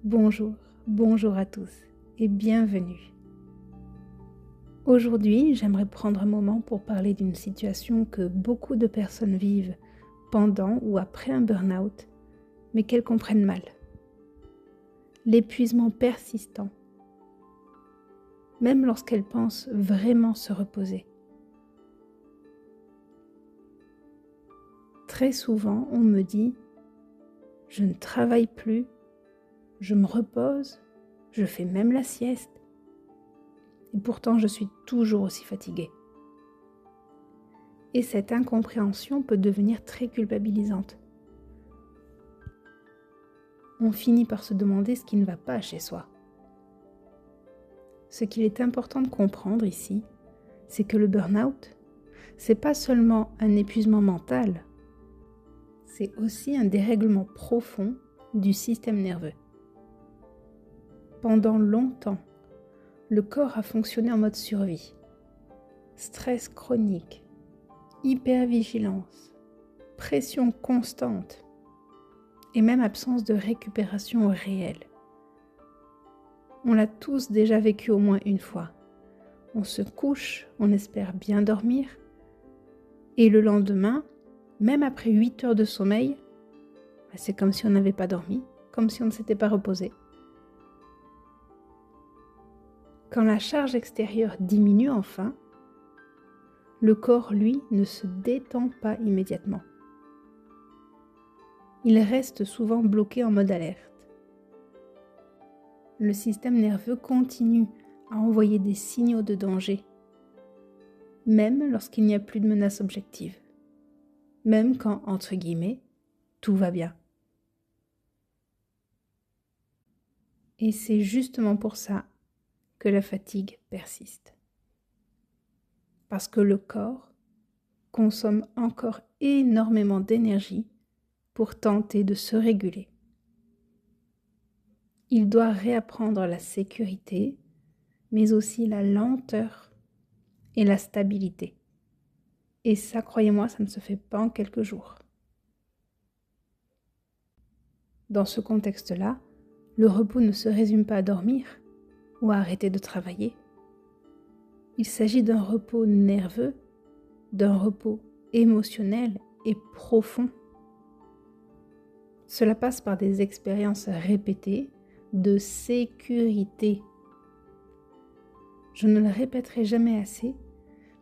Bonjour à tous et bienvenue. Aujourd'hui, j'aimerais prendre un moment pour parler d'une situation que beaucoup de personnes vivent pendant ou après un burn-out, mais qu'elles comprennent mal. L'épuisement persistant, même lorsqu'elles pensent vraiment se reposer. Très souvent, on me dit « je ne travaille plus, je me repose, je fais même la sieste, et pourtant je suis toujours aussi fatiguée. » Et cette incompréhension peut devenir très culpabilisante. On finit par se demander ce qui ne va pas chez soi. Ce qu'il est important de comprendre ici, c'est que le burn-out, c'est pas seulement un épuisement mental, c'est aussi un dérèglement profond du système nerveux. Pendant longtemps, le corps a fonctionné en mode survie. Stress chronique, hypervigilance, pression constante et même absence de récupération réelle. On l'a tous déjà vécu au moins une fois. On se couche, on espère bien dormir et le lendemain, même après 8 heures de sommeil, c'est comme si on n'avait pas dormi, comme si on ne s'était pas reposé. Quand la charge extérieure diminue enfin, le corps, lui, ne se détend pas immédiatement. Il reste souvent bloqué en mode alerte. Le système nerveux continue à envoyer des signaux de danger, même lorsqu'il n'y a plus de menace objective, même quand, entre guillemets, tout va bien. Et c'est justement pour ça que la fatigue persiste. Parce que le corps consomme encore énormément d'énergie pour tenter de se réguler. Il doit réapprendre la sécurité, mais aussi la lenteur et la stabilité. Et ça, croyez-moi, ça ne se fait pas en quelques jours. Dans ce contexte-là, le repos ne se résume pas à dormir ou à arrêter de travailler. Il s'agit d'un repos nerveux, d'un repos émotionnel et profond. Cela passe par des expériences répétées de sécurité. Je ne le répéterai jamais assez,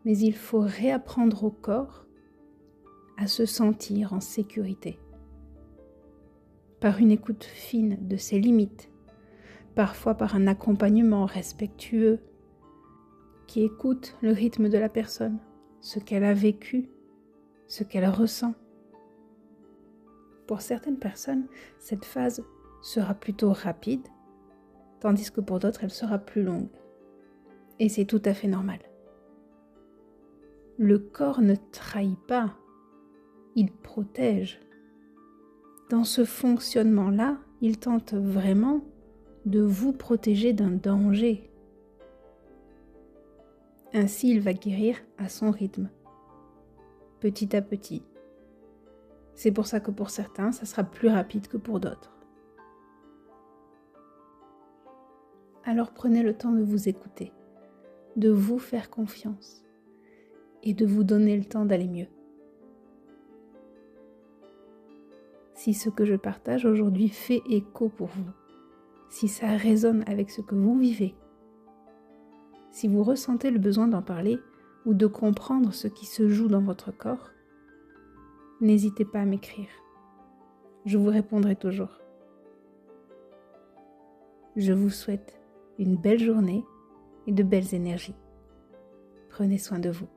mais il faut réapprendre au corps à se sentir en sécurité. Par une écoute fine de ses limites, parfois par un accompagnement respectueux qui écoute le rythme de la personne, ce qu'elle a vécu, ce qu'elle ressent. Pour certaines personnes, cette phase sera plutôt rapide, tandis que pour d'autres, elle sera plus longue. Et c'est tout à fait normal. Le corps ne trahit pas, il protège. Dans ce fonctionnement-là, il tente vraiment de vous protéger d'un danger. Ainsi, il va guérir à son rythme, petit à petit. C'est pour ça que pour certains, ça sera plus rapide que pour d'autres. Alors prenez le temps de vous écouter, de vous faire confiance et de vous donner le temps d'aller mieux. Si ce que je partage aujourd'hui fait écho pour vous, si ça résonne avec ce que vous vivez, si vous ressentez le besoin d'en parler ou de comprendre ce qui se joue dans votre corps, n'hésitez pas à m'écrire. Je vous répondrai toujours. Je vous souhaite une belle journée et de belles énergies. Prenez soin de vous.